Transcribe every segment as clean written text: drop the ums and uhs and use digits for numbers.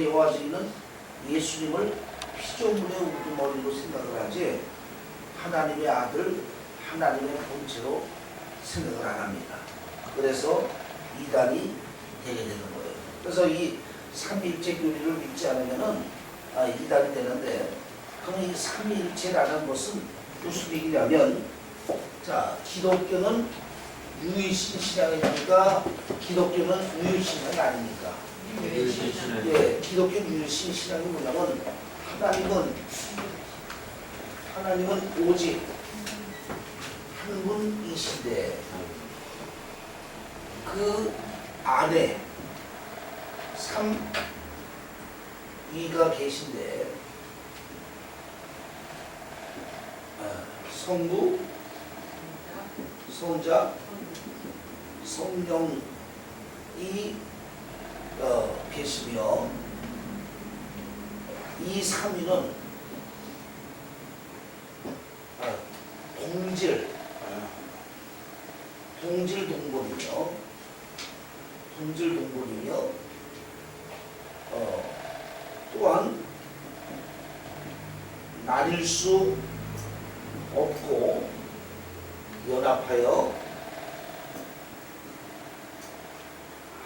여호와 주인은 예수님을 피조물의 우두머리로 생각을 하지 하나님의 아들, 하나님의 본체로 생각을 안 합니다. 그래서 이단이 되게 되는 거예요. 그래서 이 삼위일체 교리를 믿지 않으면은 이단이 되는데, 그럼 이 삼위일체라는 것은 무슨 얘기냐면, 자, 기독교는 유일신 신앙이니까 기독교는 유일신 신앙이 아닙니까? 예, 기독교 유일신 신앙이 뭐냐면 하나님은 오직 한 분이신데 그 안에 삼위가 계신데 성부, 성자, 성령이 계시며, 이 삼위는 동질동본이며 또한 나뉠 수 없고 연합하여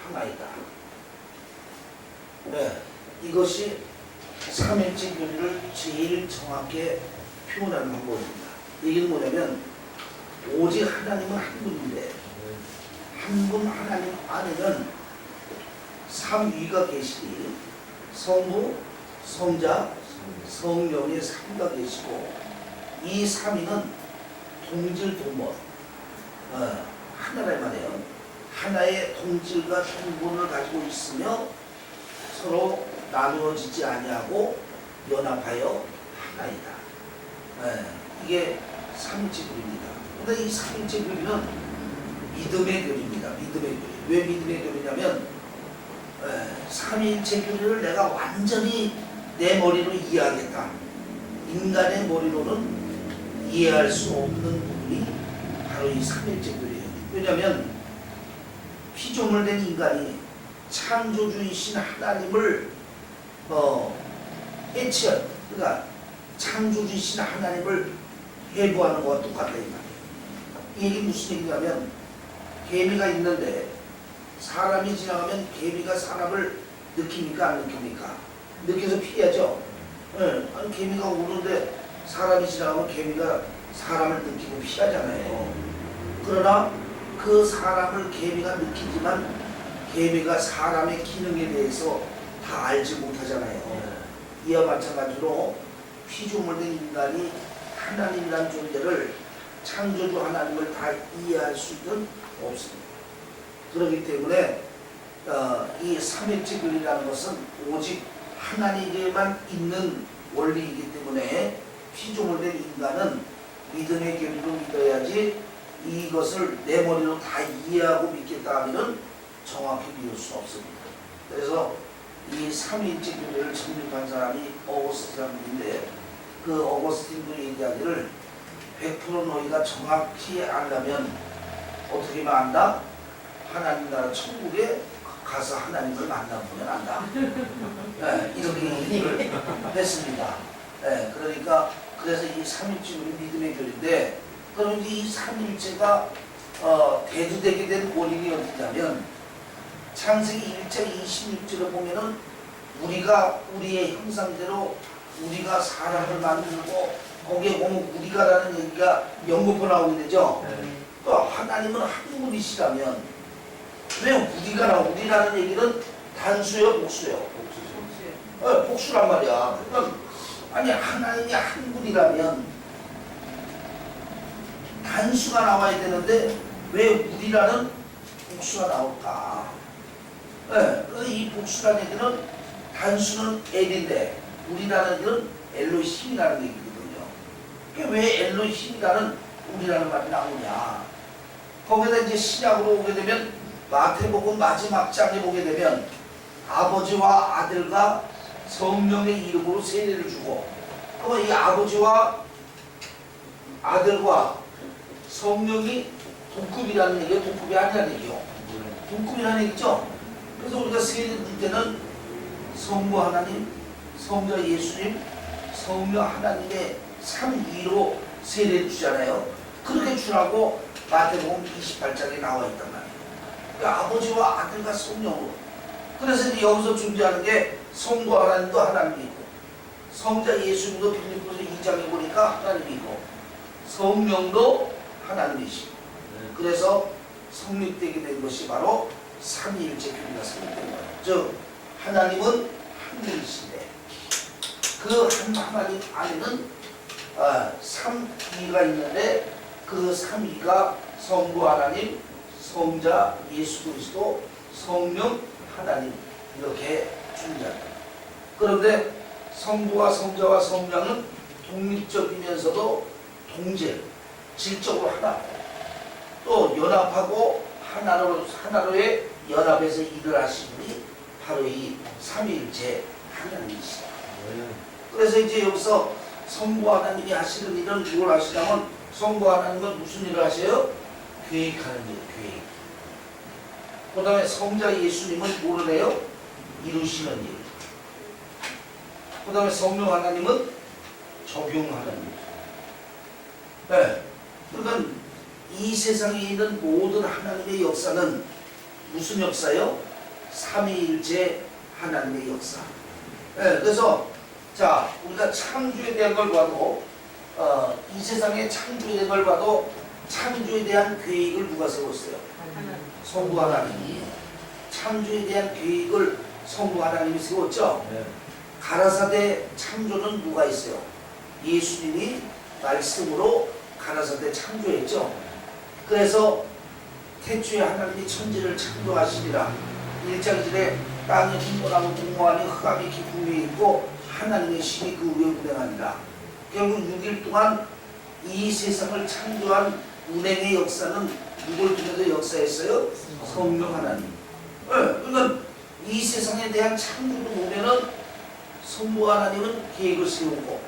하나이다. 네, 이것이 삼일체 교리를 제일 정확하게 표현하는 방법입니다. 이게 뭐냐면, 오직 하나님은 한 분인데 한 분 하나님 안에는 삼위가 계시니 성부, 성자, 성령의 삼위가 계시고, 이 삼위는 동질동본, 하나란 말이에요. 하나의 동질과 동본을 가지고 있으며 서로 나누어지지 아니하고 연합하여 하나이다. 이게 삼위체 교리입니다. 그런데 이 삼위체 교리는 믿음의 교리입니다. 믿음의 교리. 왜 믿음의 교리냐면, 삼위일체 교리를 내가 완전히 내 머리로 이해하겠다. 인간의 머리로는 이해할 수 없는 부분이 바로 이 삼위일체 교리예요. 왜냐하면 피조물 된 인간이 창조주이신 하나님을 해치한, 그러니까 창조주이신 하나님을 해부하는 것과 똑같다 이 말이에요. 이 얘기 무슨 얘기냐면, 개미가 있는데 사람이 지나가면 개미가 사람을 느낍니까 안 느낍니까? 느껴서 피하죠. 아니, 개미가 오는데 사람이 지나가면 개미가 사람을 느끼고 피하잖아요. 그러나 그 사람을 개미가 느끼지만 개미가 사람의 기능에 대해서 다 알지 못하잖아요. 이와 마찬가지로 피조물된 인간이 하나님이라는 존재를, 창조주 하나님을 다 이해할 수는 없습니다. 그렇기 때문에 이 삼일체 교리라는 것은 오직 하나님에게만 있는 원리이기 때문에 피조물된 인간은 믿음의 교리로 믿어야지, 이것을 내 머리로 다 이해하고 믿겠다 하면 정확히 믿을 수 없습니다. 그래서 이 삼위일체 교리를 정립한 사람이 어거스틴인데, 그 어거스틴도 얘기하기를 100% 너희가 정확히 알려면 어떻게 안다? 하나님 나라 천국에 가서 하나님을 만나보면 안다. 이렇게 얘기를 했습니다. 그러니까 그래서 이 삼위일체 교리 믿음의 교리인데, 그럼 이제 이 삼위일체가 대두되게 된 원인이 어디냐면, 창세기 1장 26절을 보면은 우리가 우리의 형상대로 우리가 사람을 만들고, 거기에 보면 우리가라는 얘기가 연거푸 나오게 되죠. 또 하나님은 한 분이시라면 왜 우리가 나오고, 우리라는 얘기는 단수예요, 복수예요? 복수죠. 복수란 말이야. 그러니까 아니, 하나님이 한 분이라면 단수가 나와야 되는데 왜 우리라는 복수가 나올까? 이 복수라는 얘기는 단수는 엘인데 우리라는 얘기는 엘로힘이라는 얘기거든요. 왜 엘로힘이라는 우리라는 말이 나오냐? 거기다 이제 신약으로 오게 되면, 마태복음 마지막 장에 보게 되면 아버지와 아들과 성령의 이름으로 세례를 주고, 그러면 이 아버지와 아들과 성령이 동급이라는 얘기예요? 동급이 아니라는 얘기요? 동급이라는 얘기죠? 그래서 우리가 세례 줄 때는 성부 하나님, 성자 예수님, 성령 하나님의 삼위로 세례 주잖아요. 그렇게 주라고 마태복음 28장에 나와 있단 말이에요. 그러니까 아버지와 아들과 성령으로. 그래서 이제 여기서 존재하는 게 성부 하나님도 하나님이고, 성자 예수님도 빌립보서 2장에 보니까 하나님이고, 성령도 하나님이시고, 그래서 성립되게 된 것이 바로 삼위일체 교리가 성립된 거예요. 즉 하나님은 한 분이신데 그 한 하나님 안에는 삼위가 있는데 그 삼위가 성부 하나님, 성자 예수 그리스도, 성령 하나님 이렇게 존재합니다. 그런데 성부와 성자와 성령은 독립적이면서도 동질, 질적으로 하나, 또 연합하고 하나로의 연합에서 일을 하신 분이 바로 이 삼위일체 하나님이시다. 그래서 이제 여기서 성부 하나님이 하시는 일은 뭘 하시냐면, 성부 하나님은 무슨 일을 하세요? 계획하는 일, 계획. 그 다음에 성자 예수님은 뭐를 해요? 이루시는 일. 그 다음에 성령 하나님은 적용하는 일. 네. 그러니까 이 세상에 있는 모든 하나님의 역사는 무슨 역사요? 삼위일체 하나님의 역사. 네. 그래서 자, 우리가 창조에 대한 걸 봐도 이 세상의 창조에 대한 걸 봐도 창조에 대한 계획을 누가 세웠어요? 성부 하나님이. 창조에 대한 계획을 성부 하나님이 세웠죠. 네. 가라사대 창조는 누가 있어요? 예수님이 말씀으로 가라사대 창조했죠. 그래서 태초에 하나님이 천지를 창조하시리라. 1장 1절에 땅이 풍부하고 공허하니 흑암이 깊은 위에 있고 하나님의 신이 그 위에 운행하니라. 결국 6일 동안 이 세상을 창조한 운행의 역사는 누굴 통해서 역사했어요? 성령 하나님. 네, 그러니까 이 세상에 대한 창조를 보면은 성부 하나님은 계획을 세우고,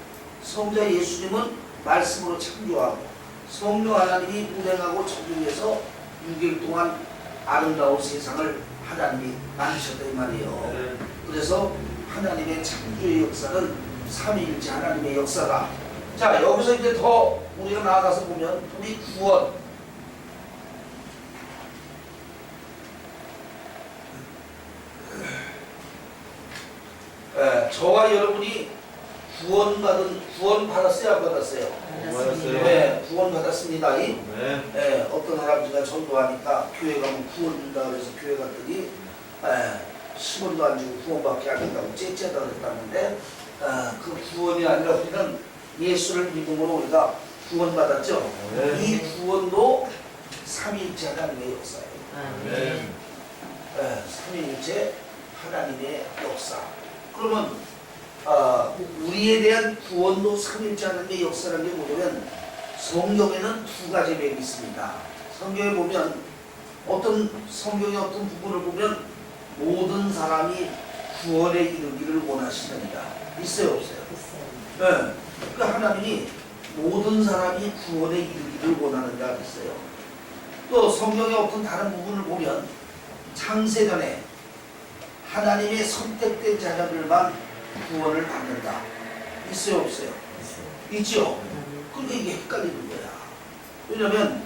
성자 예수님은 말씀으로 창조하고, 성령 하나님이 운행하고 적용해서 6일 동안 아름다운 세상을 하나님이 만드셨다 이 말이에요. 그래서 하나님의 창조의 역사는 삼위일체 하나님의 역사다. 자, 여기서 이제 더 우리가 나아가서 보면 우리 구원, 저와 여러분이 구원 받았어요, 안 받았어요? 네, 구원 받았습니다. 네, 어떤 할아버지가 전도하니까 교회 가면 구원 준다 그래서 교회 갔더니 10원도 안 주고 구원밖에 안 된다고 째째다 그랬다는데, 그 구원이 아니라 우리는 예수를 믿음으로 우리가 구원받았죠. 이 구원도 삼위일체 하나님의 역사예요. 삼위일체 하나님의 역사. 그러면 우리에 대한 구원도 삼위일체 하나님의 역사라는 게 뭐냐면, 성경에는 두 가지 맥이 있습니다. 성경에 보면 성경의 어떤 부분을 보면 모든 사람이 구원에 이르기를 원하시느니라. 있어요, 없어요? 있어요. 네. 그러니까 하나님이 모든 사람이 구원에 이르기를 원하는 자가 있어요. 또 성경의 어떤 다른 부분을 보면 창세전에 하나님의 선택된 자녀들만 구원을 받는다. 있어요, 없어요? 있죠. 그러니까 이게 헷갈리는 거야. 왜냐하면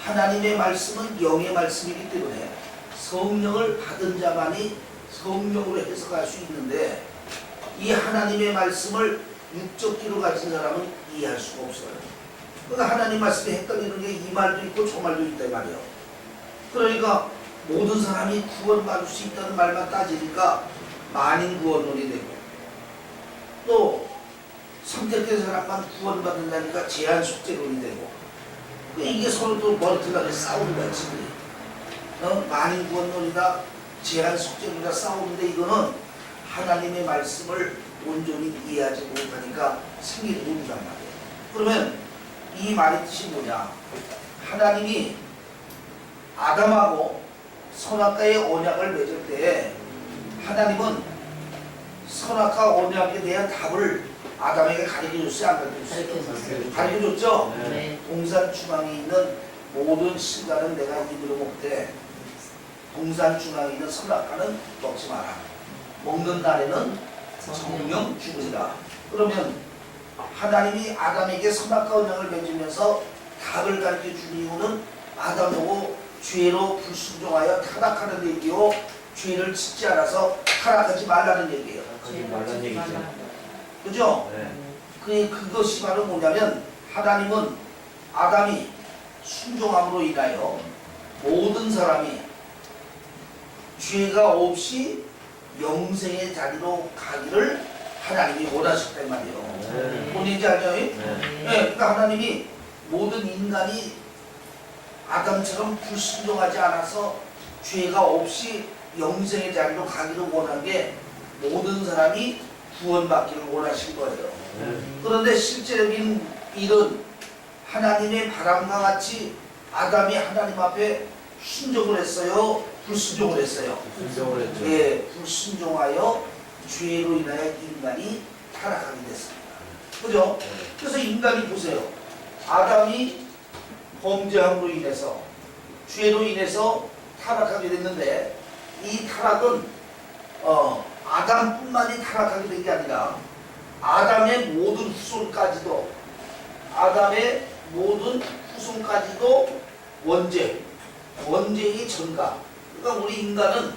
하나님의 말씀은 영의 말씀이기 때문에 성령을 받은 자만이 성령으로 해석할 수 있는데, 이 하나님의 말씀을 육적기로 가진 사람은 이해할 수가 없어요. 그러니까 하나님 말씀이 헷갈리는 게 이 말도 있고 저 말도 있단 말이에요. 그러니까 모든 사람이 구원받을 수 있다는 말만 따지니까 만인 구원론이 되고, 또 선택된 사람만 구원받는다니까 제한 속죄론이 되고, 이게 서로 또 머리틀나게 싸우는 거야 지금. 만인 구원론이다 제한 속죄론이다 싸우는데, 이거는 하나님의 말씀을 온전히 이해하지 못하니까 생기는 문제란 말이에요. 그러면 이 말의 뜻이 뭐냐? 하나님이 아담하고 선악과의 언약을 맺을 때 하나님은 선악과 언약에 대한 답을 아담에게 가르쳐줬어요, 안 가르쳐줬어요? 가르쳐줬죠? 네. 동산 중앙에 있는 모든 실과는 내가 입으로 먹되 동산 중앙에 있는 선악과는 먹지 마라. 먹는 날에는 성령 주리라. 그러면 하나님이 아담에게 선악과 언약을 맺으면서 닭을 가르쳐 준 이유는 아담하고 죄로 불순종하여 타락하는 얘기요, 죄를 짓지 않아서 타락하지 말라는 얘기예요. 하지 말란 얘기죠. 그죠? 네. 그것이 바로 뭐냐면 하나님은 아담이 순종함으로 인하여 모든 사람이 죄가 없이 영생의 자리로 가기를 하나님이 원하셨단 말이에요. 네. 뭔지 알죠? 네. 네, 그러니까 하나님이 모든 인간이 아담처럼 불순종하지 않아서 죄가 없이 영생의 자리로 가기를 원한 게 모든 사람이 구원받기를 원하신 거예요. 네. 그런데 실제적인 일은 하나님의 바람과 같이 아담이 하나님 앞에 순종을 했어요? 불순종을 했어요? 순종을 했죠. 예, 불순종하여 죄로 인하여 인간이 타락하게 됐습니다. 그죠? 네. 그래서 인간이 보세요. 아담이 범죄함으로 인해서 죄로 인해서 타락하게 됐는데 이 타락은 아담뿐만이 타락하게 된 게 아니라 아담의 모든 후손까지도 원죄의 전가. 그러니까 우리 인간은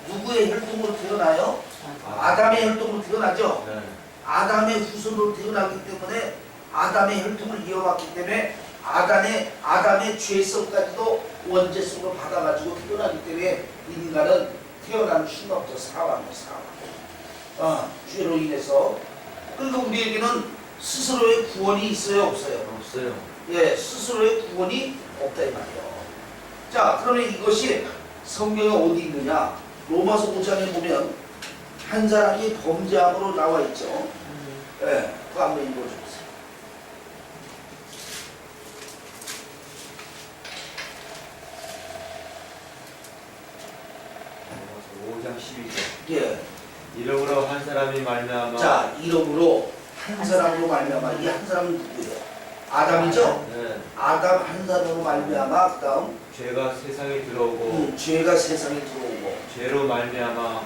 누구의 혈통으로 태어나요? 아담의 혈통으로 태어나죠. 네. 아담의 후손으로 태어나기 때문에 아담의 혈통을 이어왔기 때문에 아담의 죄성까지도 원죄성으로 받아가지고 태어나기 때문에 인간은 태어난 수가 없죠. 사망. 죄로 인해서. 그러니까 우리에게는 스스로의 구원이 있어요, 없어요? 없어요. 예, 스스로의 구원이 없다 이 말이에요. 자, 그러면 이것이 성경에 어디 있느냐? 로마서 5장에 보면 한 사람이 범죄함으로 나와 있죠. 예, 그거 한번 읽어주세요. 로마서 5장 12절. 예. 이러므로 한 사람이 말미암아. 자, 이름으로 한 사람으로 말미암아. 이 한 사람은 누구예요? 아담이죠? 네. 아담 한 사람으로 말미암아. 그 다음 죄가 세상에 들어오고 죄가 세상에 들어오고, 죄로 말미암아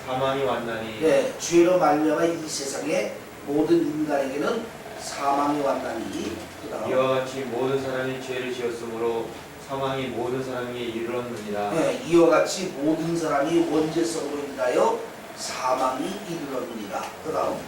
사망이 왔나니. 예, 죄로 말미암아 이 세상에 모든 인간에게는 사망이 왔나니. 그 다음 이와 같이 모든 사람이 죄를 지었으므로 사망이 모든 사람에게 이르렀느니라. 예, 이와 같이 모든 사람이 원죄성으로 인하여 사망이 이르렀느니라. 그 다음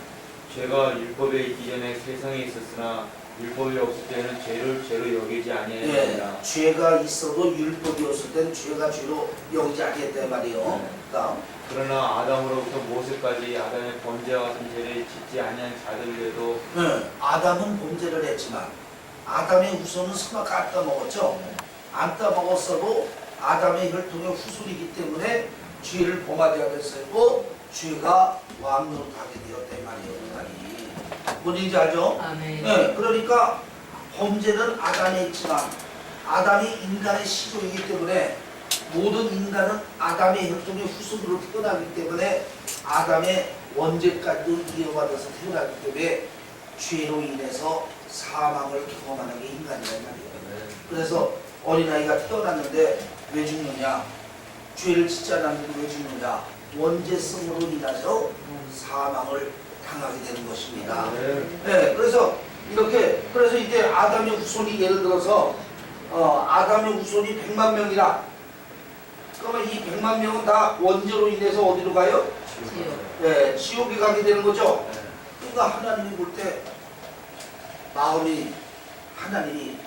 죄가 율법에 있기 전에 세상에 있었으나 율법이 없을 때는 죄를 죄로 여기지 아니하였느니라. 예, 죄가 있어도 율법이 없을 땐 죄가 죄로 여기지 않겠다 말이에요. 네. 그 다음 그러나 아담으로부터 모세까지 아담의 범죄와 같은 죄를 짓지 아니한 자들에도 예, 아담은 범죄를 했지만 아담의 후손은 선악 안 따먹었죠. 안 따먹었어도 아담의 혈통의 후손이기 때문에 죄를 범하지 않았고 죄가 왕노릇하게 되었다 이 말이에요. 인간이. 뭔지 알죠? 아멘. 네, 그러니까 범죄는 아담에 있지만 아담이 인간의 시조이기 때문에 모든 인간은 아담의 혈통의 후손으로 태어나기 때문에 아담의 원죄까지도 이어받아서 태어나기 때문에 죄로 인해서 사망을 경험하는 게 인간이란 말이에요. 그래서 어린아이가 태어났는데 왜 죽느냐? 죄를 짓지 않았는데 왜 죽느냐? 원죄성으로 인해서 사망을 당하게 되는 것입니다. 네, 그래서 이제 아담의 후손이 예를 들어서 아담의 후손이 100만 명이라. 그러면 이 100만 명은 다 원죄로 인해서 어디로 가요? 지옥. 네, 지옥에 가게 되는 거죠. 네. 그러니까 하나님이 볼 때 하나님이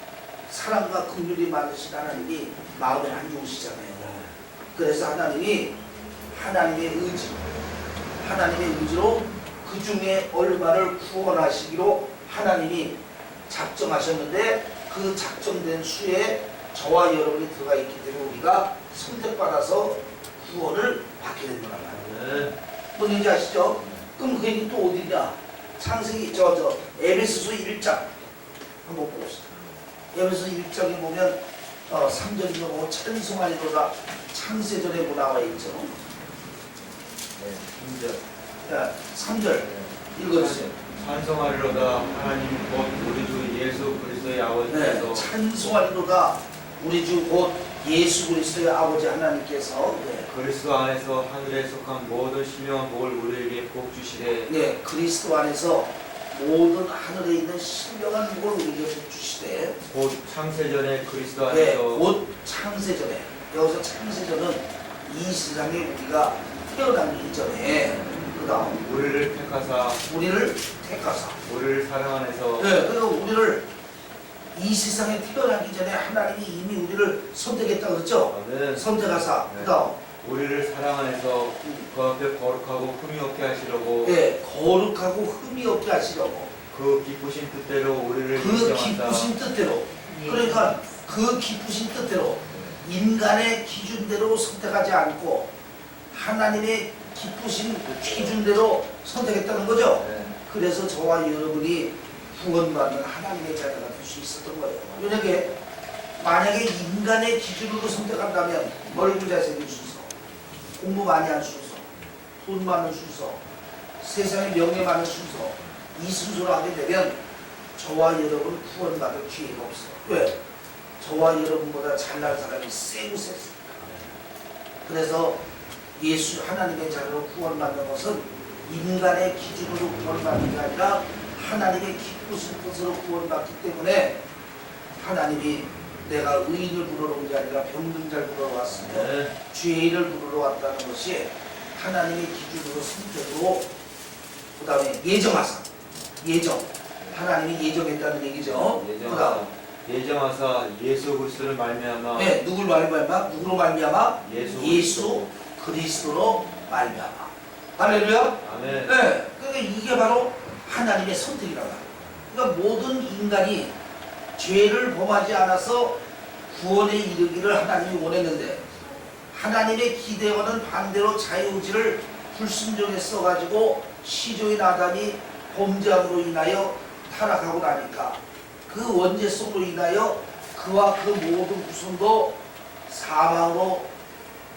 사랑과 긍휼이 많으신 하나님이 마음에 안 좋으시잖아요. 그래서 하나님의 의지로 그 중에 얼마를 구원하시기로 하나님이 작정하셨는데 그 작정된 수에 저와 여러분이 들어가 있기 때문에 우리가 선택받아서 구원을 받게 된 거란 말이에요. 뭔지 아시죠? 그럼 그 얘기 또 어디냐? 창세기 에베소서 1장 한번 봅시다. 에베소서 1장에 보면 3절이 보고 찬송하리로다 창세전에 뭐 나와 있죠? 네, 3절. 3절 읽어주세요. 찬송하리로다 하나님 곧 우리 주 예수 그리스도의 네, 아버지께서 찬송하리로다 우리 주 곧 예수 그리스도의 아버지 하나님께서 그리스도 안에서 하늘에 속한 모든 신령한 복을 우리에게 복 주시되 네, 그리스도 안에서 모든 하늘에 있는 신령한 복을 우리에게 복 주시되 곧 창세전에 그리스도 네, 안에서 곧 창세전에 여기서 창세전은 이 세상에 우리가 태어나기 이전에 그 다음 우리를 택하사 우리를 택하사 우리를 사랑 안에서 네, 그리고 우리를 이 세상에 태어나기 전에 하나님이 이미 우리를 선택했다고 그랬죠? 아멘. 선택하사 네. 그 다음 우리를 사랑 안에서 그 앞에 거룩하고 흠이 없게 하시려고 네, 거룩하고 흠이 없게 하시려고 그 기쁘신 뜻대로 우리를 그 인정한다. 기쁘신 뜻대로 그러니까 그 기쁘신 뜻대로 인간의 기준대로 선택하지 않고 하나님의 기쁘신 기준대로 선택했다는 거죠. 네. 그래서 저와 여러분이 구원받는 하나님의 자녀가 될 수 있었던 거예요. 만약에 인간의 기준으로 선택한다면 얼굴 잘생긴 순서, 공부 많이 한 순서, 돈 많은 순서, 세상에 명예 많은 순서, 이 순서로 하게 되면 저와 여러분 구원받을 기회가 없어요. 왜? 저와 여러분보다 잘난 사람이 세고 셌습니다. 그래서 예수 하나님의 자녀로 구원받는 것은 인간의 기준으로 구원받는 게 아니라 하나님의 기쁘신 뜻으로 구원받기 때문에 하나님이 내가 의인을 부르러 온 게 아니라 병든자를 부르러 왔으며 네. 죄인을 부르러 왔다는 것이 하나님의 기준으로 선택으로 그 다음에 예정하사 예정 하나님이 예정했다는 얘기죠. 그 다음 예정하사 예수 그리스도를 말미암아 네, 누굴 말미암아? 누구로 말미암아? 예수 그리스도로 말미암아. 할렐루야. 아멘. 네, 그러니까 이게 바로 하나님의 선택이라고 합니다. 그러니까 모든 인간이 죄를 범하지 않아서 구원에 이르기를 하나님이 원했는데 하나님의 기대와는 반대로 자유의지를 불순종에 써가지고 시조인 아담이 범죄함으로 인하여 타락하고 나니까 그 원죄성으로 인하여 그와 그 모든 후손도 사망으로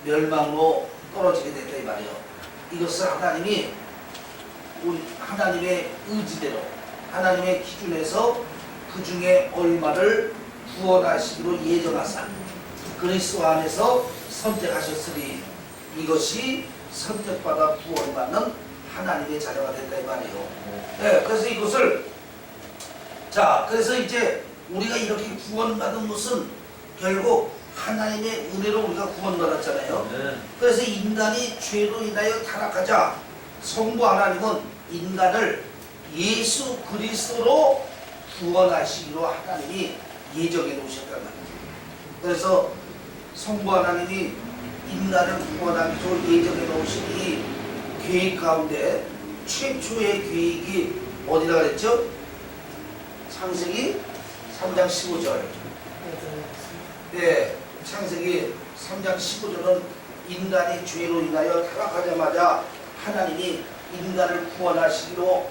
멸망으로 떨어지게 됐다 이 말이에요. 이것을 하나님이 우리 하나님의 의지대로 하나님의 기준에서 그 중에 얼마를 구원하시기로 예정하사 그리스도 안에서 선택하셨으니 이것이 선택받아 구원받는 하나님의 자녀가 된다 이 말이에요. 네, 그래서 이것을 그래서 이제 우리가 이렇게 구원받은 것은 결국 하나님의 은혜로 우리가 구원받았잖아요. 네. 그래서 인간이 죄로 인하여 타락하자 성부 하나님은 인간을 예수 그리스도로 구원하시기로 하나님이 예정해 놓으셨단 말이에요. 그래서 성부 하나님이 인간을 구원하기로 예정해 놓으신 이 계획 가운데 최초의 계획이 어디다 그랬죠? 창세기 3장 15절. 네, 창세기 3장 15절은 인간이 죄로 인하여 타락하자마자 하나님이 인간을 구원하시기로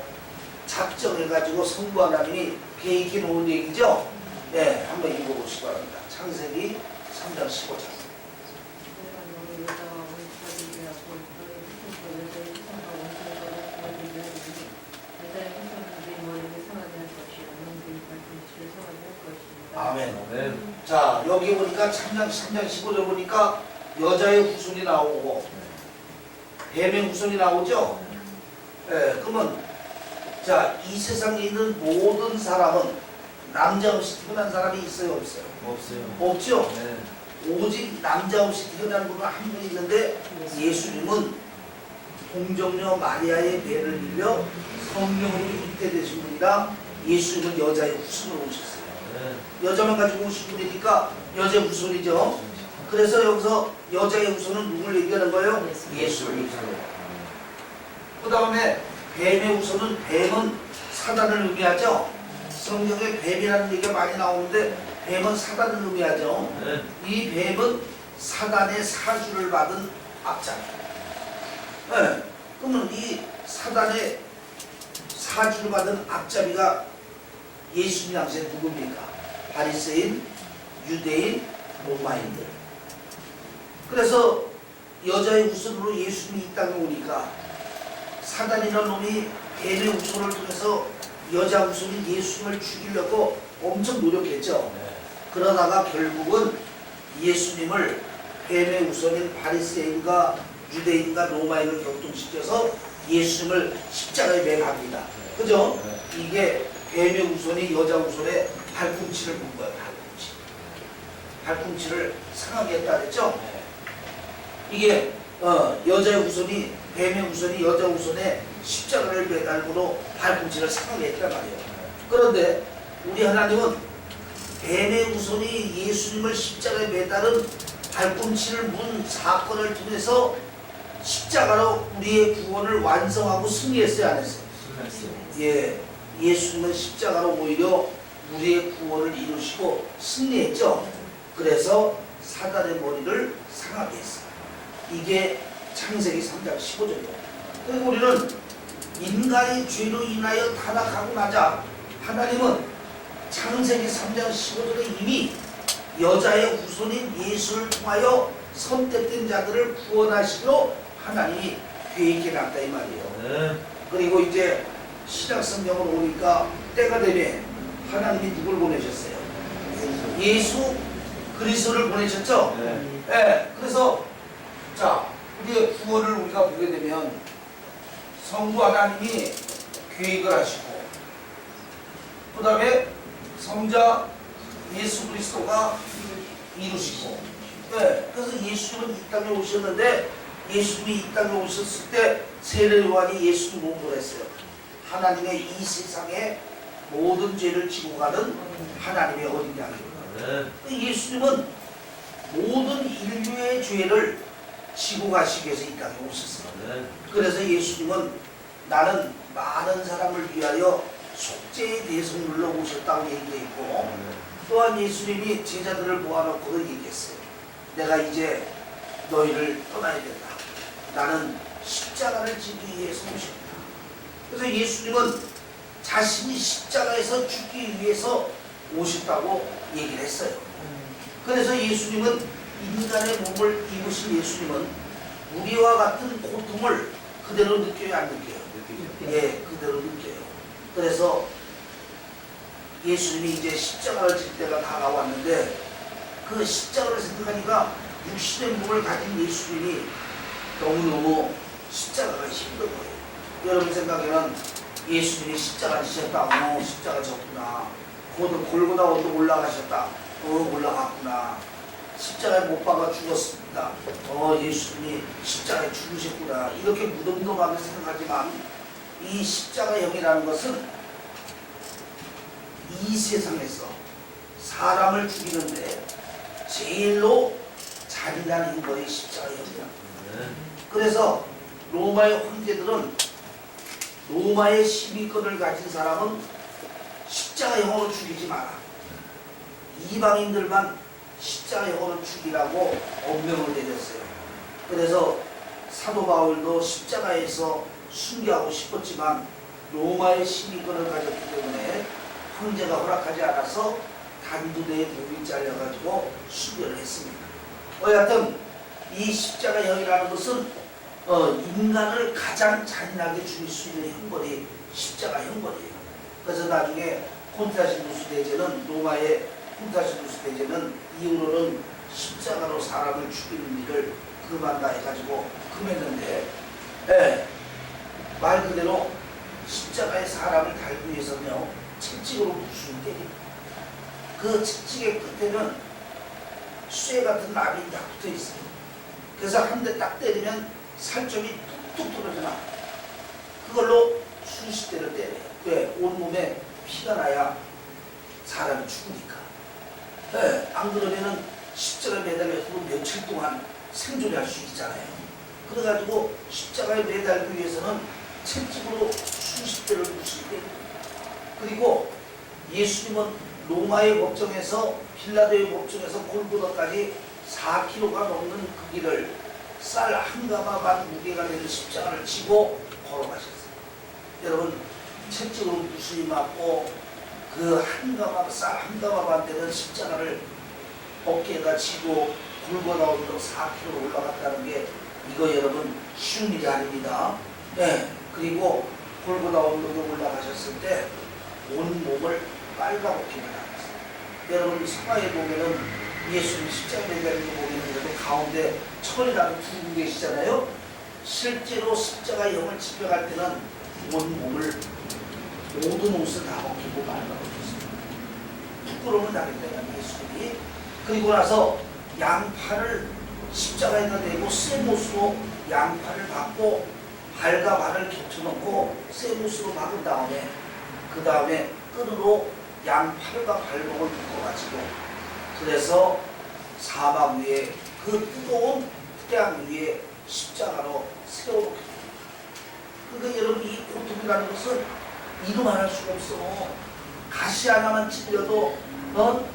작정해가지고 성부 하나님이 계획해 놓은 얘기죠. 네, 한번 읽어보시기 바랍니다. 창세기 3장 15절. 아멘. 아멘. 자, 여기 보니까 3장 15절 보니까 여자의 후손이 나오고 뱀의 후손이 나오죠. 네, 그러면 자, 이 세상에 있는 모든 사람은 남자 없이 태어난 사람이 있어요, 없어요? 없어요. 없죠. 네. 오직 남자 없이 태어난 분은 한 분 있는데 예수님은 동정녀 마리아의 배를 빌려 성령으로 잉태되신 분이라 예수님은 여자의 후손으로 오셨어요. 네. 여자만 가지고 오신 분이니까 여자의 후손이죠. 그래서 여기서 여자의 후손은 누굴 얘기하는 거예요? 예수 그리스도. 그 다음에 뱀의 후손은 뱀은 사단을 의미하죠. 성경에 뱀이라는 얘기가 많이 나오는데 뱀은 사단을 의미하죠. 네. 이 뱀은 사단의 사주를 받은 악자. 네. 그러면 이 사단의 사주를 받은 악자비가 예수님 당시에 누굽니까? 바리새인, 유대인, 로마인들. 그래서 여자의 후손으로 예수님이 이 땅에 오니까 사단이라는 놈이 뱀의 후손을 통해서 여자 후손인 예수님을 죽이려고 엄청 노력했죠. 네. 그러다가 결국은 예수님을 뱀의 우선인 바리새인과 유대인과 로마인을 격동시켜서 예수님을 십자가에 매갑니다. 그죠? 이게 뱀의 우선이 여자 우선에 발꿈치를 본 거예요. 발꿈치를 상하게 했다 그랬죠? 이게 여자의 우선이 뱀의 우선이 여자 우선에 십자가를 매달고로 발꿈치를 상하게 했단 말이에요. 그런데 우리 하나님은 뱀의 우선이 예수님을 십자가에 매달은 발꿈치를 문 사건을 통해서 십자가로 우리의 구원을 완성하고 승리했어요, 안 했어요? 예, 예수님은 십자가로 오히려 우리의 구원을 이루시고 승리했죠. 그래서 사단의 머리를 상하게 했어요. 이게 창세기 3장 15절이에요. 그리고 우리는 인간이 죄로 인하여 타락하고 나자 하나님은 창세기 3장 15절에 이미 여자의 후손인 예수를 통하여 선택된 자들을 구원하시기로 하나님이 계획해 놨다 이 말이에요. 그리고 이제 신약 성경으로 오니까 때가 되면 하나님이 누굴 보내셨어요? 예수 그리스도를 보내셨죠? 네. 그래서 자, 우리의 구원을 우리가 보게 되면 성부 하나님이 계획을 하시고 그 다음에 성자 예수 그리스도가 이루시고 네. 그래서 예수님은 이 땅에 오셨는데 예수님이 이 땅에 오셨을 때 세례 요한이 예수님 몸을 했어요. 하나님의 이 세상에 모든 죄를 지고 가는 하나님의 어린 양입니다. 예수님은 모든 인류의 죄를 지고 가시기 위해서 이 땅에 오셨어요. 그래서 예수님은 나는 많은 사람을 위하여 속죄의 대성물로 오셨다고 얘기했고 또한 예수님이 제자들을 모아놓고 얘기했어요. 내가 이제 너희를 떠나야 된다. 나는 십자가를 지기 위해서 오셨다. 그래서 예수님은 자신이 십자가에서 죽기 위해서 오셨다고 얘기를 했어요. 그래서 예수님은 인간의 몸을 입으신 예수님은 우리와 같은 고통을 그대로 느껴요, 안 느껴요? 예, 그대로 느껴요. 그래서 예수님이 이제 십자가를 질 때가 다가왔는데 그 십자가를 생각하니까 육신의 몸을 가진 예수님이 너무너무 십자가가 힘든 거예요. 여러분 생각에는 예수님이 예수님이 십자가를 지셨다. 십자가 졌구나. 그것도 골고다 언덕 올라가셨다. 올라갔구나. 십자가에 못 박아 죽었습니다. 예수님이 십자가에 죽으셨구나. 이렇게 무덤덤하게 생각하지만 이 십자가형이라는 것은 이 세상에서 사람을 죽이는데 제일로 잔인한 인거의 십자가형이다. 그래서 로마의 황제들은 로마의 시민권을 가진 사람은 십자가형으로 죽이지 마라. 이방인들만 십자가형으로 죽이라고 엄명을 내렸어요. 그래서 사도 바울도 십자가에서 순교하고 싶었지만 로마의 시민권을 가졌기 때문에 황제가 허락하지 않아서 단두대에 목이 잘려가지고 순교를 했습니다. 여하튼 이 십자가형이라는 것은 인간을 가장 잔인하게 죽일 수 있는 형벌이 십자가 형벌이에요. 그래서 나중에 폰타시누스 대제는 로마의 폰타시누스 대제는 이후로는 십자가로 사람을 죽이는 일을 그만다 해가지고 금했는데 말 그대로 십자가에 사람을 달기 위해서는요 채찍으로 무수히 때립니다. 그 채찍의 끝에는 쇠 같은 납이 딱 붙어 있어요. 그래서 한 대 딱 때리면 살점이 툭툭 떨어져나. 그걸로 수십 대를 때려요. 왜? 온몸에 피가 나야 사람이 죽으니까. 안 그러면은 십자가에 매달려서 며칠 동안 생존할 수 있잖아요. 그래가지고 십자가에 매달기 위해서는 채찍으로 수십 대를 무수히 때립니다. 그리고 예수님은 로마의 법정에서 빌라도의 법정에서 골고다까지 4km가 넘는 그 길을 쌀 한 가마 반 무게가 되는 십자가를 지고 걸어가셨어요. 여러분 채찍으로 무수히 맞고 그 한 가마 쌀 한 가마 반 되는 십자가를 어깨에다 지고 골고다 언덕 4km 올라갔다는 게 이거 여러분 쉬운 일이 아닙니다. 그리고 골고다 언덕에 올라가셨을 때 온 몸을 빨갛게 만들었어요. 여러분 성화에 보면은 예수님 십자가 매달린 거 보겠는데도 가운데 철이라도 두고 계시잖아요. 실제로 십자가 영을 집행할 때는 온 몸을 모든 옷을 다 벗기고 말라버렸습니다. 부끄러움을 당했다는 예수님이. 그리고 나서 양팔을 십자가에다 대고 쇠못으로 양팔을 박고 발과 발을 겹쳐놓고 쇠못으로 박은 다음에 그 다음에 끈으로 양팔과 발목을 묶어가지고 그래서 사막 위에 그 뜨거운 태양 위에 십자가로 세워놓게 됩니다. 그러니까 여러분 이 고통이라는 것은 이루말할 수가 없어. 가시 하나만 찔려도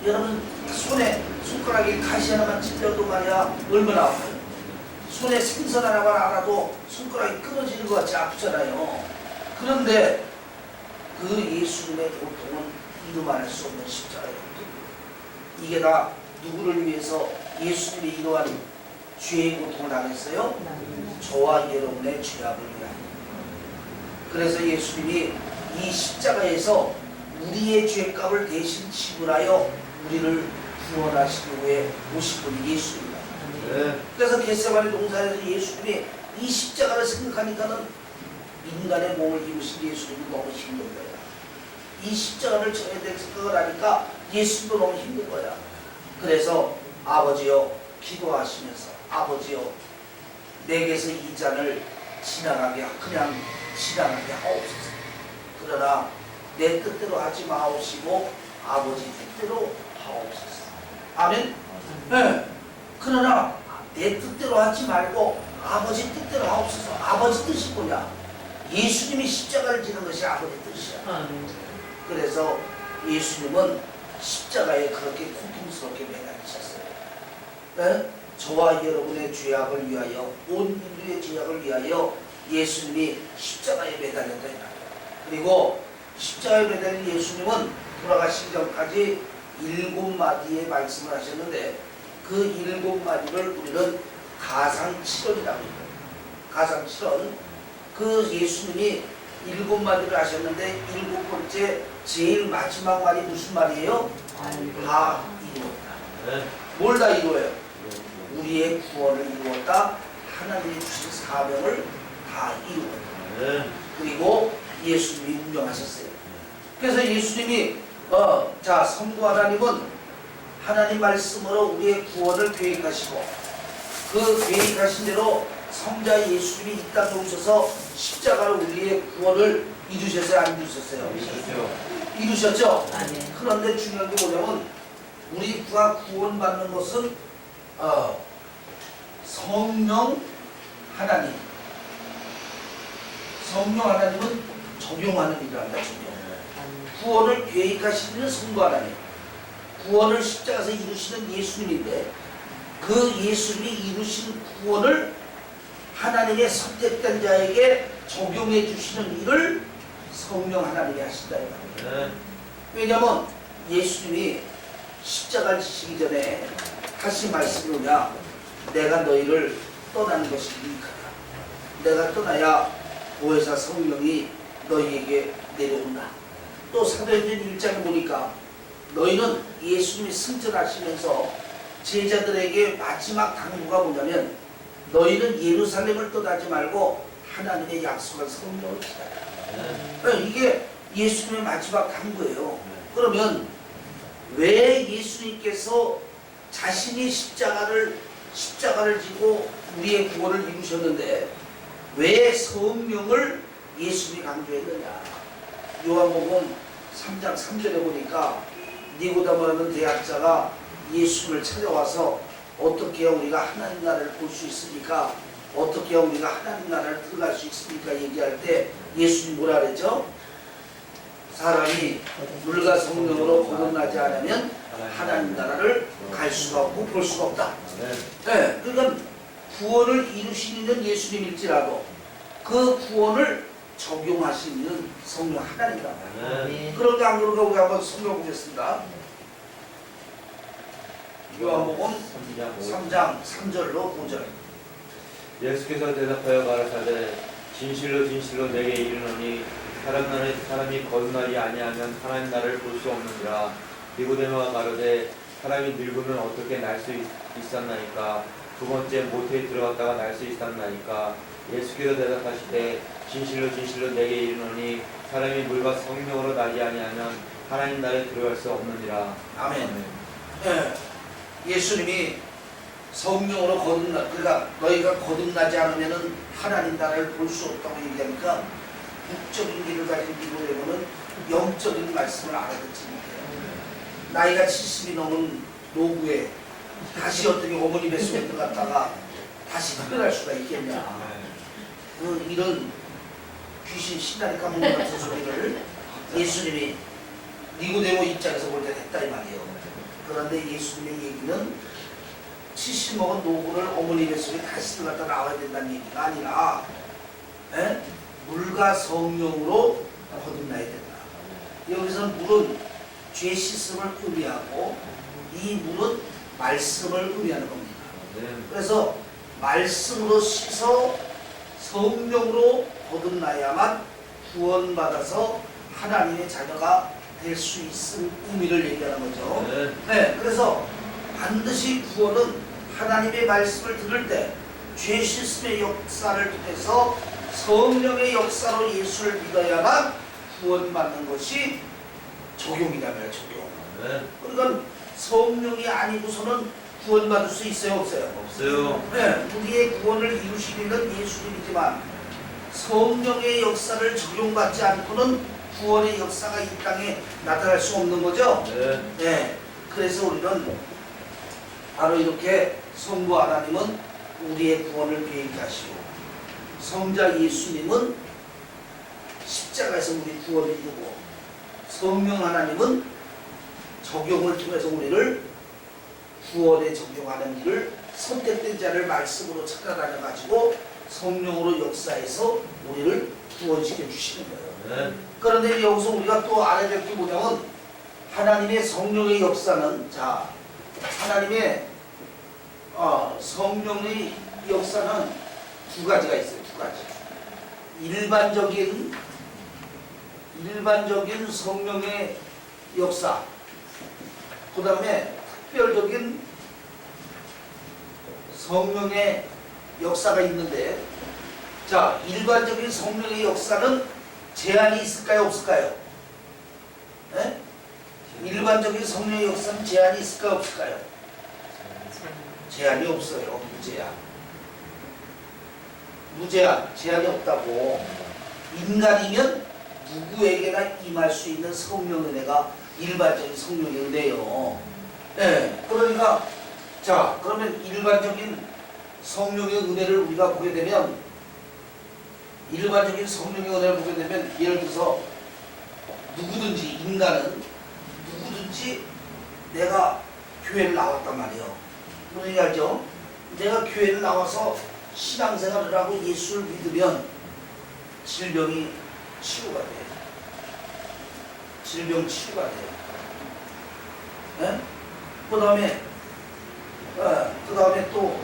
여러분 손에 손가락에 가시 하나만 찔려도 말이야 얼마나 아파요. 손에 생선 하나만 알아도 손가락이 끊어지는 것 같이 아프잖아요. 그런데 그 예수님의 고통은 이루말할 수 없는 십자가의 고통이에요. 이게 다 누구를 위해서 예수님이 이러한 죄의 고통을 당했어요? 저와 여러분의 죄악을 위하여. 그래서 예수님이 이 십자가에서 우리의 죄값을 대신 지불하여 우리를 구원하시기 위해 오신 분이 예수입니다. 네. 그래서 겟세마네 동산에서 예수님이 이 십자가를 생각하니까는 인간의 몸을 입으신 예수님이 너무 힘든 거야. 이 십자가를 져야 될 생각을 하니까 예수님도 너무 힘든 거야. 그래서 아버지여 기도하시면서 아버지여 내게서 이 잔을 지나가게 그냥 지나가게 하옵소서. 그러나 내 뜻대로 하지 마옵시고 아버지 뜻대로 하옵소서. 아멘? 네. 그러나 내 뜻대로 하지 말고 아버지 뜻대로 하옵소서. 아버지 뜻이 뭐냐? 예수님이 십자가를 지는 것이 아버지 뜻이야. 그래서 예수님은 십자가에 그렇게 고통스럽게 매달리셨어요. 네? 저와 여러분의 죄악을 위하여 온 인류의 죄악을 위하여 예수님이 십자가에 매달렸다 이 말이에요. 그리고 십자가에 매달린 예수님은 돌아가시기 전까지 7마디의 말씀을 하셨는데 그 7마디를 우리는 가상칠언이라고 해요. 가상칠언. 그 예수님이 7마디를 하셨는데 7번째 제일 마지막 말이 무슨 말이에요? 다 이루었다. 네. 뭘 다 이루어요? 우리의 구원을 이루었다. 하나님이 주신 사명을 다 이루었다. 네. 그리고 예수님이 운명하셨어요. 그래서 예수님이 자 성부 하나님은 하나님 말씀으로 우리의 구원을 계획하시고 그 계획하신 대로 성자 예수님이 이 땅에 오셔서 십자가로 우리의 구원을 이루셨어요? 안 이루셨어요? 이루셨죠? 아멘. 그런데 중요한 게 뭐냐면 우리가 구원받는 것은 성령 하나님. 성령 하나님은 적용하는 일을 한다. 적용. 구원을 계획하시는 성부 하나님. 구원을 십자가에서 이루시는 예수님인데 그 예수님이 이루신 구원을 하나님의 선택된 자에게 적용해 주시는 일을 성령 하나님이 하신다 이 말이에요. 네. 왜냐하면 예수님이 십자가를 지시기 전에 하신 말씀이 뭐냐? 내가 너희를 떠나는 것이 유익하다. 내가 떠나야 보혜사 성령이 너희에게 내려온다. 또 사도행전 1장에 보니까 너희는 예수님이 승천하시면서 제자들에게 마지막 당부가 뭐냐면 너희는 예루살렘을 떠나지 말고 하나님의 약속한 성령을 기다려. 이게 예수님의 마지막 당부예요. 그러면 왜 예수님께서 자신이 십자가를 지고 우리의 구원을 이루셨는데 왜 성령을 예수님이 강조했느냐? 요한복음 3장 3절에 보니까 니고데모라는 대학자가 예수님을 찾아와서 어떻게 해야 우리가 하나님 나라를 볼 수 있습니까? 어떻게 해야 우리가 하나님 나라를 들어갈 수 있습니까? 얘기할 때 예수님 뭐라 그랬죠? 사람이 물과 성령으로 거듭나지 않으면 하나님 나라를 갈 수가 없고 볼 수가 없다. 네, 그러니까 구원을 이루시는 예수님일지라도 그 구원을 적용하시는 성령 하나님이다. 그런가 안 그런가 우리 한번 설명보겠습니다. 요한복음 3장 3절로 5절. 예수께서 대답하여 가라사대 진실로 진실로 내게 이르노니 사람이 거듭나지 아니하면 하나님 나라를 볼 수 없느니라. 니고데모가 가로되 사람이 늙으면 어떻게 날 수 있었나이까. 두 번째 모태에 들어갔다가 날 수 있었나이까. 예수께서 대답하시되 진실로 진실로 내게 이르노니 사람이 물과 성령으로 나지 아니하면 하나님 나라에 들어갈 수 없느니라. 아멘. 예, 예수님이 성령으로 그러니까 너희가 거듭나지 않으면은 하나님 나라를 볼 수 없다고 얘기하니까 육적인 길을 가진 니고데모는 영적인 말씀을 알아듣지 못해요. 나이가 70이 넘은 노구에 다시 어떻게 어머니 뱃속에 들어갔다가 다시 풀려날 수가 있겠냐. 이런 귀신 신나리 까먹는 같은 소리를 예수님이 니고데모 입장에서 볼 때 했다 이 말이에요. 그런데 예수님의 얘기는 70 먹은 노구를 어머니 뱃속에 다시 들어갔다 나와야 된다는 얘기가 아니라 물과 성령으로 거듭나야 된다. 여기서는 물은 죄 씻음을 의미하고 이 물은 말씀을 의미하는 겁니다. 그래서 말씀으로 씻어 성령으로 거듭나야만 구원받아서 하나님의 자녀가 될 수 있을 의미를 얘기하는 거죠. 네, 그래서 반드시 구원은 하나님의 말씀을 들을 때 죄 씻음의 역사를 통해서 성령의 역사로 예수를 믿어야만 구원받는 것이 적용이라면 적용. 그러니까 성령이 아니고서는 구원받을 수 있어요, 없어요? 없어요. 네, 우리의 구원을 이루시기는 예수님이지만 성령의 역사를 적용받지 않고는 구원의 역사가 이 땅에 나타날 수 없는 거죠. 네. 그래서 우리는 바로 이렇게 성부 하나님은 우리의 구원을 계획하시고 성자 예수님은 십자가에서 우리 구원을 이루고 성령 하나님은 적용을 통해서 우리를 구원에 적용하는 길을 선택된 자를 말씀으로 찾아다녀 가지고 성령으로 역사해서 우리를 구원시켜 주시는 거예요. 그런데 여기서 우리가 또 알아야 될 게 뭐냐면 하나님의 성령의 역사는 하나님의 성령의 역사는 두 가지가 있어요. 두 가지. 일반적인 성령의 역사, 그 다음에 특별적인 성령의 역사가 있는데, 일반적인 성령의 역사는 제한이 있을까요, 없을까요? 네? 일반적인 성령의 역사는 제한이 있을까요, 없을까요? 제한이 없어요. 무제한, 제한이 없다고. 인간이면 누구에게나 임할 수 있는 성령 은혜가 일반적인 성령의 은혜예요. 네, 그러니까 그러면 일반적인 성령의 은혜를 우리가 보게 되면 일반적인 성령의 은혜를 보게 되면 예를 들어서 누구든지 인간은 누구든지 내가 교회를 나왔단 말이에요. 무슨 얘기 알죠? 내가 교회를 나와서 신앙생활을 하고 예수를 믿으면 질병이 치유가 돼요. 질병 치유가 돼요. 네? 그 다음에 또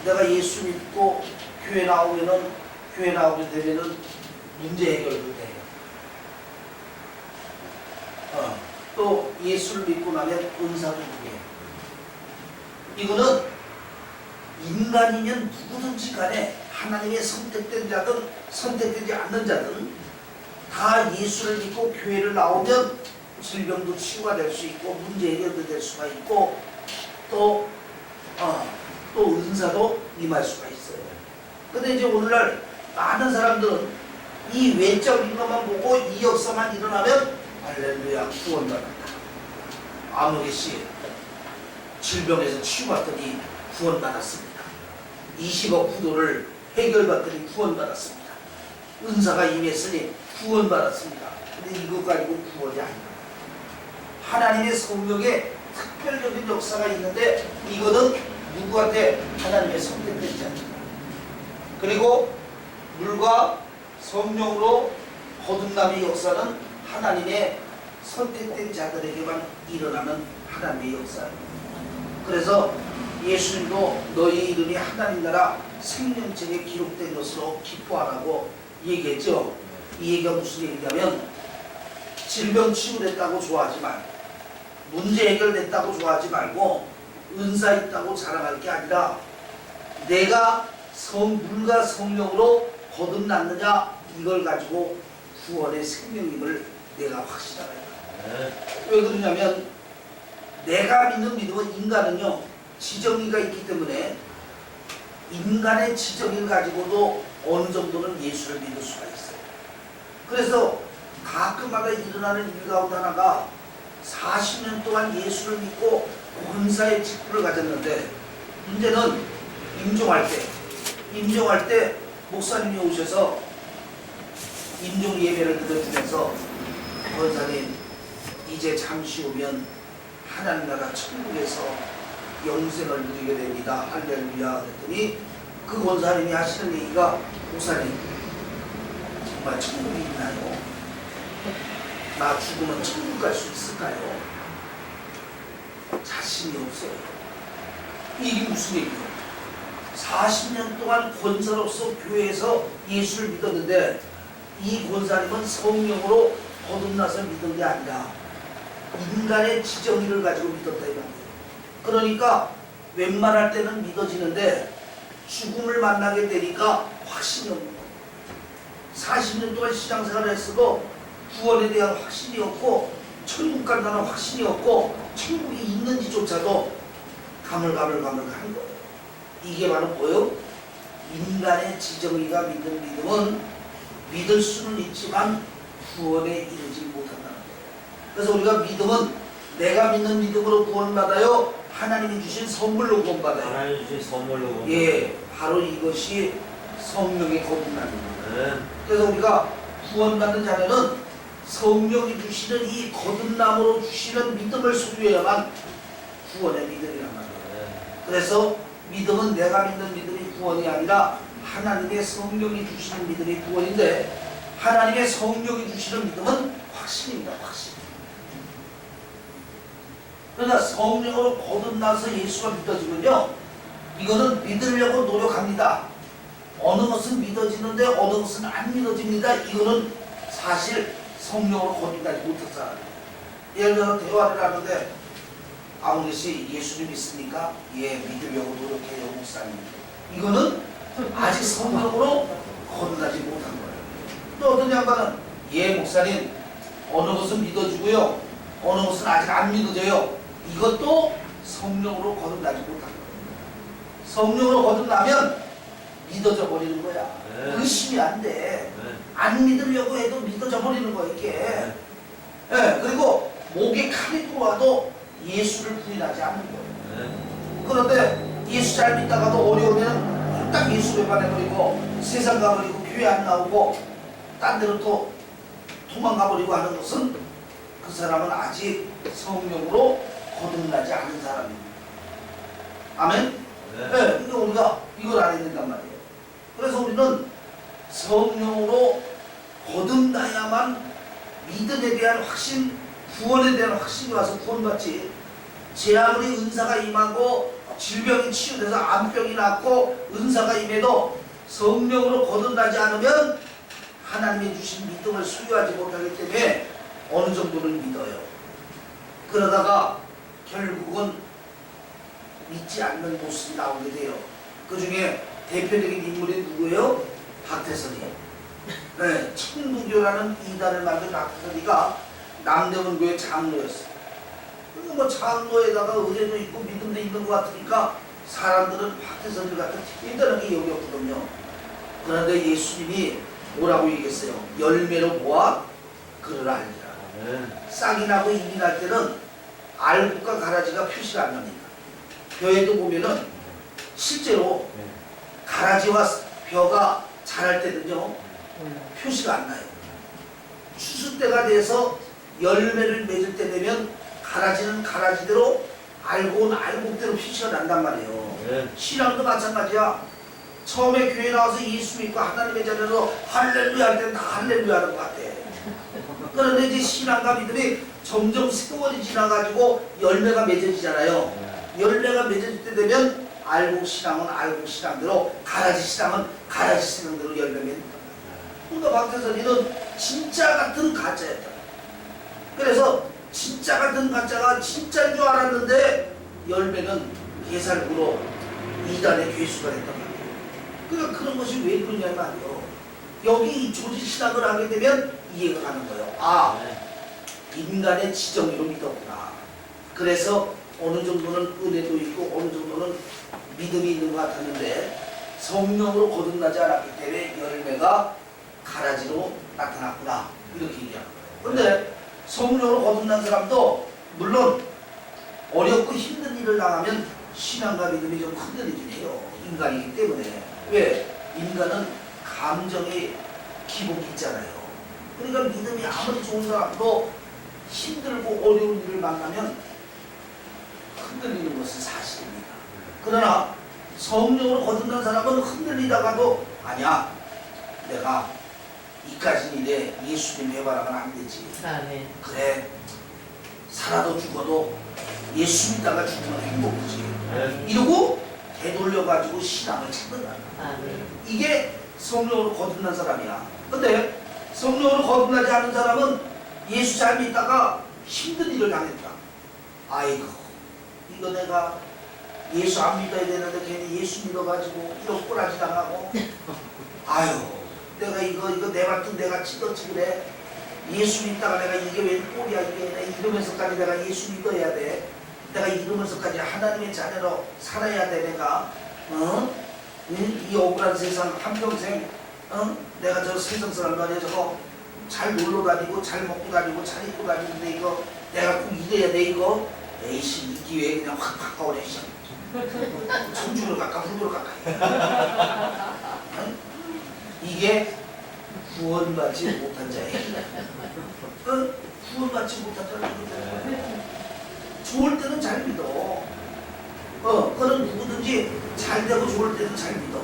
내가 예수 믿고 교회 나오게 되면은 문제 해결도 돼요. 또 예수를 믿고 나면 은사도 주게. 이거는 인간이면 누구든지 간에 하나님의 선택된 자든 선택되지 않는 자든 다 예수를 믿고 교회를 나오면 질병도 치유가 될 수 있고 문제 해결도 될 수가 있고 또 은사도 임할 수가 있어요. 근데 이제 오늘날 많은 사람들은 이 외적인 것만 보고 이 역사만 일어나면 할렐루야 구원받았다. 아무개씨 질병에서 치유받더니 구원받았습니다. 20억 부도를 해결받더니 구원받았습니다. 은사가 임했으니 구원받았습니다. 근데 이것 가지고 구원이 아닙니다. 하나님의 성령에 특별적인 역사가 있는데 이거는 누구한테? 하나님의 선택된 자입니다. 그리고 물과 성령으로 거듭남의 역사는 하나님의 선택된 자들에게만 일어나는 하나님의 역사입니다. 그래서 예수님도 너희 이름이 하나님 나라 생명책에 기록된 것으로 기뻐하라고 얘기했죠. 이 얘기가 무슨 얘기냐면 질병 치유됐다고 좋아하지만 문제 해결됐다고 좋아하지 말고 은사 있다고 자랑할 게 아니라 내가 물과 성령으로 거듭났느냐 이걸 가지고 구원의 생명임을 내가 확신하라. 왜 그러냐면 내가 믿는 믿음은 인간은요 지정의가 있기 때문에 인간의 지정의를 가지고도 어느 정도는 예수를 믿을 수가 있어요. 그래서 가끔마다 일어나는 일 가운데 하나가 40년 동안 예수를 믿고 권사의 직분을 가졌는데 문제는 임종할 때 목사님이 오셔서 임종 예배를 드려주면서 권사님 이제 잠시 후면 하나님 나라 천국에서 영생을 누리게 됩니다. 할렐루야. 그랬더니 그 권사님이 하시는 얘기가 목사님 정말 천국이 있나요? 나 죽으면 천국 갈 수 있을까요? 자신이 없어요. 이게 무슨 얘기예요? 40년 동안 권사로서 교회에서 예수를 믿었는데 이 권사님은 성령으로 거듭나서 믿은 게 아니라 인간의 지정의를 가지고 믿었다 이 말이에요. 그러니까 웬만할 때는 믿어지는데 죽음을 만나게 되니까 확신이 없는 거예요. 40년 동안 신앙생활을 했어도 구원에 대한 확신이 없고 천국 간다는 확신이 없고 천국이 있는지조차도 가물가물한 거예요. 이게 바로 뭐예요? 인간의 지정의가 믿는 믿음은 믿을 수는 있지만 구원에 이르지 못한다는 거예요. 그래서 우리가 믿음은 내가 믿는 믿음으로 구원받아요? 하나님이 주신 선물로 구원받아요? 하나님 주신 선물로 구원받아요. 예, 바로 이것이 성령의 거듭남입니다. 그래서 우리가 구원받는 자녀는 성령이 주시는 이 거듭남으로 주시는 믿음을 소유해야만 구원의 믿음이란 말이에요. 그래서 믿음은 내가 믿는 믿음이 구원이 아니라 하나님의 성령이 주시는 믿음이 구원인데 하나님의 성령이 주시는 믿음은 확신입니다. 확신. 그러나 성령으로 거듭나서 예수가 믿어지면요 이거는 믿으려고 노력합니다. 어느 것은 믿어지는데 어느 것은 안 믿어집니다. 이거는 사실 성령으로 거듭나지 못했잖아요. 예를 들어 대화를 하는데 아웅래 씨 예수님 믿습니까? 예, 믿으려고 노력해요 목사님. 이거는 아직 성령으로 거듭나지 못한 거예요. 또 어떤 양반은 예 목사님 어느 것은 믿어지고요 어느 것은 아직 안 믿어져요. 이것도 성령으로 거듭나지 못한 거예요. 성령으로 거듭나면 믿어져 버리는 거야. 의심이 안 돼. 안 믿으려고 해도 믿어져 버리는 거야 이게. 예, 그리고 목에 칼이 들어와도 예수를 부인하지 않는 거예요. 그런데 예수 잘 믿다가도 어려우면 딱 예수 배반해버리고 세상 가버리고 교회 안 나오고 딴 데로 또 도망가버리고 하는 것은 그 사람은 아직 성령으로 거듭나지 않은 사람입니다. 아멘? 네. 그러니까 우리가 이걸 알아야 된단 말이에요. 그래서 우리는 성령으로 거듭나야만 믿음에 대한 확신, 구원에 대한 확신이 와서 구원받지. 제 아무리 은사가 임하고 질병이 치유돼서 암병이 낫고 은사가 임해도 성령으로 거듭나지 않으면 하나님이 주신 믿음을 소유하지 못하기 때문에 어느 정도는 믿어요. 그러다가 결국은 믿지 않는 모습이 나오게 돼요. 그 중에 대표적인 인물이 누구예요? 박태선이. 네, 천부교라는 이단을 만든 박태선이가 남대문교회 장로였어요. 그리고 뭐 장로에다가 의뢰도 있고 믿음도 있는 것 같으니까 사람들은 박태선을 갖다 대단하게 여겼거든요. 그런데 예수님이 뭐라고 얘기했어요? 열매로 보아 그를 알리라. 싹이 나고 잎이 날 때는 알곡과 가라지가 표시가 안 납니다. 벼에도 보면은 실제로 가라지와 벼가 자랄 때는요 표시가 안 나요. 추수 때가 돼서 열매를 맺을 때 되면 가라지는 가라지대로 알곡은 알곡대로 표시가 난단 말이에요. 신앙도 마찬가지야. 처음에 교회 나와서 예수 믿고 하나님의 자녀로 할렐루야 할 때는 다 할렐루야 하는 것 같아. 그런데 이제 신앙과 믿음이 점점 세월이 지나가지고 열매가 맺어지잖아요. 열매가 맺어질 때 되면 알곡 신앙은 알곡 신앙대로, 가라지 신앙은 가라지 신앙대로 열매 맺는다. 그러니까 박태선이는 진짜 같은 가짜였다. 그래서 진짜 같은 가짜가 진짜인 줄 알았는데 열매는 개살구로 이단의 괴수가 됐단 말이에요. 그러니까 그런 것이 왜 그러냐 말이에요. 여기 이 조직신학을 하게 되면 이해가 가는 거예요. 아, 인간의 지정의로 믿었구나. 그래서 어느 정도는 은혜도 있고 어느 정도는 믿음이 있는 것 같았는데 성령으로 거듭나지 않았기 때문에 열매가 가라지로 나타났구나. 이렇게 얘기하는 거예요. 그런데 성령으로 거듭난 사람도 물론 어렵고 힘든 일을 당하면 신앙과 믿음이 좀 흔들리긴 해요. 인간이기 때문에. 왜? 인간은 감정의 기복이 있잖아요. 그러니까 믿음이 아무리 좋은 사람도 힘들고 어려운 일을 만나면 흔들리는 것은 사실입니다. 그러나 성령으로 거듭난 사람은 흔들리다가도 아니야, 내가 이까진 일에 예수님 해바라면 안 되지. 아멘. 그래, 살아도 죽어도 예수 믿다가 죽으면 행복이지. 이러고 되돌려가지고 신앙을 찾는다. 아멘. 이게 성령으로 거듭난 사람이야. 근데 성령으로 거듭나지 않은 사람은 예수 잘 믿다가 힘든 일을 당했다. 아이고, 이거 내가 예수 안 믿어야 되는데 괜히 예수 믿어가지고 이런 꼬라지 당하고 아유, 내가 이거 내 밭은 내가 찢었지 그래. 예수 믿다가 내가 이게 왜 꼴이야 이게 이러면서까지 내가 예수 믿어야 돼. 내가 이러면서까지 하나님의 자녀로 살아야 돼 내가. 이 억울한 세상 한평생 내가 저 세상 사람 말이야 저거 잘 놀러 다니고 잘 먹고 다니고 잘 입고 다니는데 이거 내가 꼭 이래야 돼 이거. 에이씨 이 기회에 그냥 확 바꿔버려. 천주로 갈까 후보로 갈까. 이게 구원받지 못한 자예요. 구원받지 못한 자는 좋을 때는 잘 믿어. 그는 누구든지 잘 되고 좋을 때는 잘 믿어.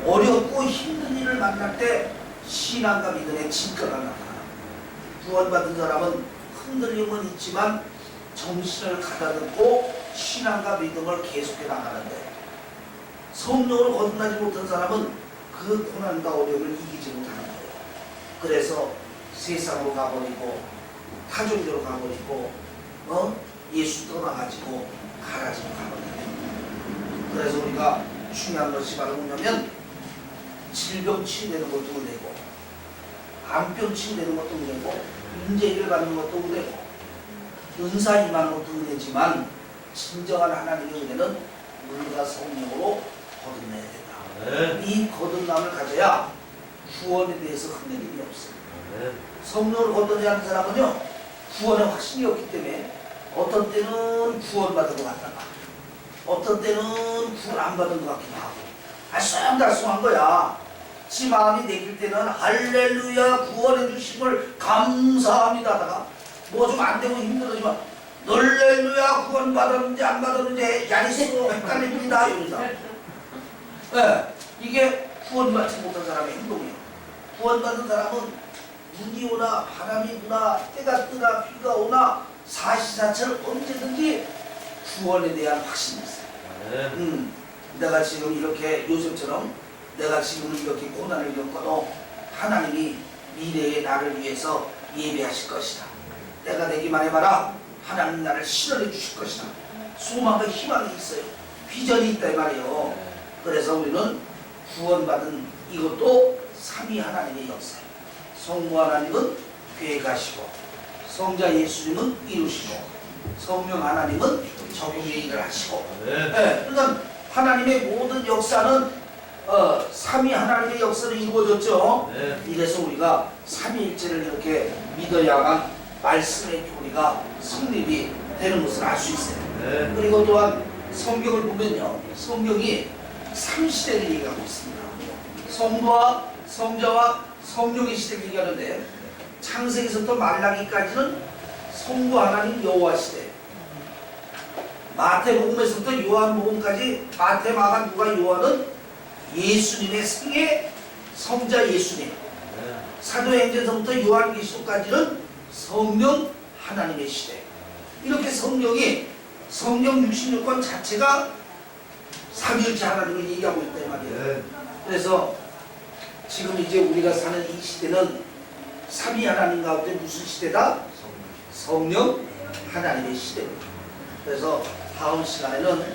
어렵고 힘든 일을 만날 때 신앙과 믿음의 진가가 나타나. 구원받은 사람은 흔들림은 있지만 정신을 가다듬고 신앙과 믿음을 계속해 나가는데 성령으로 거듭나지 못한 사람은 그 고난과 어려움을 이기지 못하는 거예요. 그래서 세상으로 가버리고 타종교로 가버리고 예수 떠나가지고 가라지로 가버리고. 그래서 우리가 중요한 것이 바로 뭐냐면 질병 치유되는 것도 은혜고 암병 치유되는 것도 은혜고 인재를 받는 것도 은혜고 은사 임하는 것도 은혜지만 진정한 하나님의 은혜는 물과 성령으로 거듭내야 된다. 이 거듭남을 가져야 구원에 대해서 흔들림이 없습니다. 성령을 거듭나지 않는 사람은요 구원에 확신이 없기 때문에 어떤 때는 구원받은 것 같다가 어떤 때는 구원 안 받은 것 같기도 하고 알쏭달쏭한 거야. 지 마음이 내킬 때는 할렐루야 구원해 주심을 감사합니다 하다가 뭐 좀 안 되고 힘들어지만 놀렐루야 구원 받았는지 안 받았는지 야리스로 헷갈립니다 이러면서. 이게 구원받지 못한 사람의 행동이에요. 구원받은 사람은 눈이 오나 바람이 부나 때가 뜨나 비가 오나 사시사철 언제든지 구원에 대한 확신이 있어요. 내가 지금 이렇게 요셉처럼 내가 지금 이렇게 고난을 겪어도 하나님이 미래의 나를 위해서 예배하실 것이다. 때가 되기만 해봐라. 하나님 나를 실현해 주실 것이다. 소망과 희망이 있어요. 비전이 있다 이 말이에요. 그래서 우리는 구원받은 이것도 삼위 하나님의 역사예요. 성부 하나님은 계획하시고 성자 예수님은 이루시고 성령 하나님은 적용의 일을 하시고. 그러니까 하나님의 모든 역사는 삼위 하나님의 역사로 이루어졌죠. 이래서 우리가 삼위일체를 이렇게 믿어야만 말씀의 교리가 성립이 되는 것을 알 수 있어요. 그리고 또한 성경을 보면요 성경이 삼시대를 얘기하고 있습니다. 성부와 성자와 성령의 시대를 얘기하는데 창세기부터 말라기까지는 성부 하나님 여호와 시대, 마태복음에서부터 요한복음까지 마태, 마가, 누가, 요한은 예수님의 생애 성자 예수님, 사도행전서부터 요한계시록까지는 성령 하나님의 시대. 이렇게 성령이 성령 66권 자체가 삼위일체 하나님을 얘기하고 있다 이 말이에요. 그래서 지금 이제 우리가 사는 이 시대는 삼위 하나님 가운데 무슨 시대다? 성령 하나님의 시대입니다. 그래서 다음 시간에는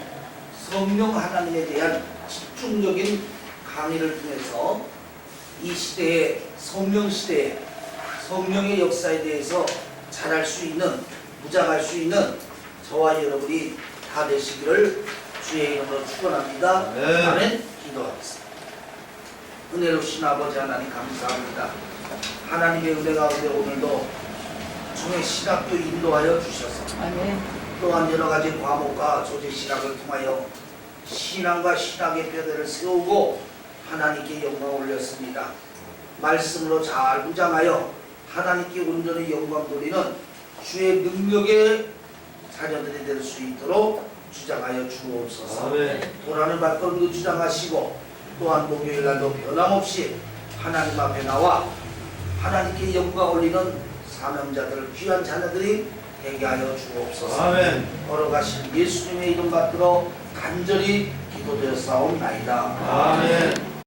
성령 하나님에 대한 집중적인 강의를 통해서 이 시대의 성령 시대에 성령의 역사에 대해서 잘할 수 있는, 무장할 수 있는 저와 여러분이 다 되시기를 주의 이름으로 축원합니다. 네. 아멘. 기도하겠습니다. 은혜로우신 아버지 하나님 감사합니다. 하나님의 은혜 가운데 오늘도 종의 신학도 인도하여 주셔서 또한 여러 가지 과목과 조제 신학을 통하여 신앙과 신학의 뼈대를 세우고 하나님께 영광 올렸습니다. 말씀으로 잘 무장하여 하나님께 온전히 영광 돌리는 주의 능력의 자녀들이 될 수 있도록 주장하여 주옵소서. 도라는 발걸음도 주장하시고 또한 목요일 날도 변함없이 하나님 앞에 나와 하나님께 영광 올리는 사명자들 귀한 자녀들이 되게 하여 주옵소서. 아멘. 걸어가신 예수님의 이름 받들어 간절히 기도되었사옵나이다. 아멘.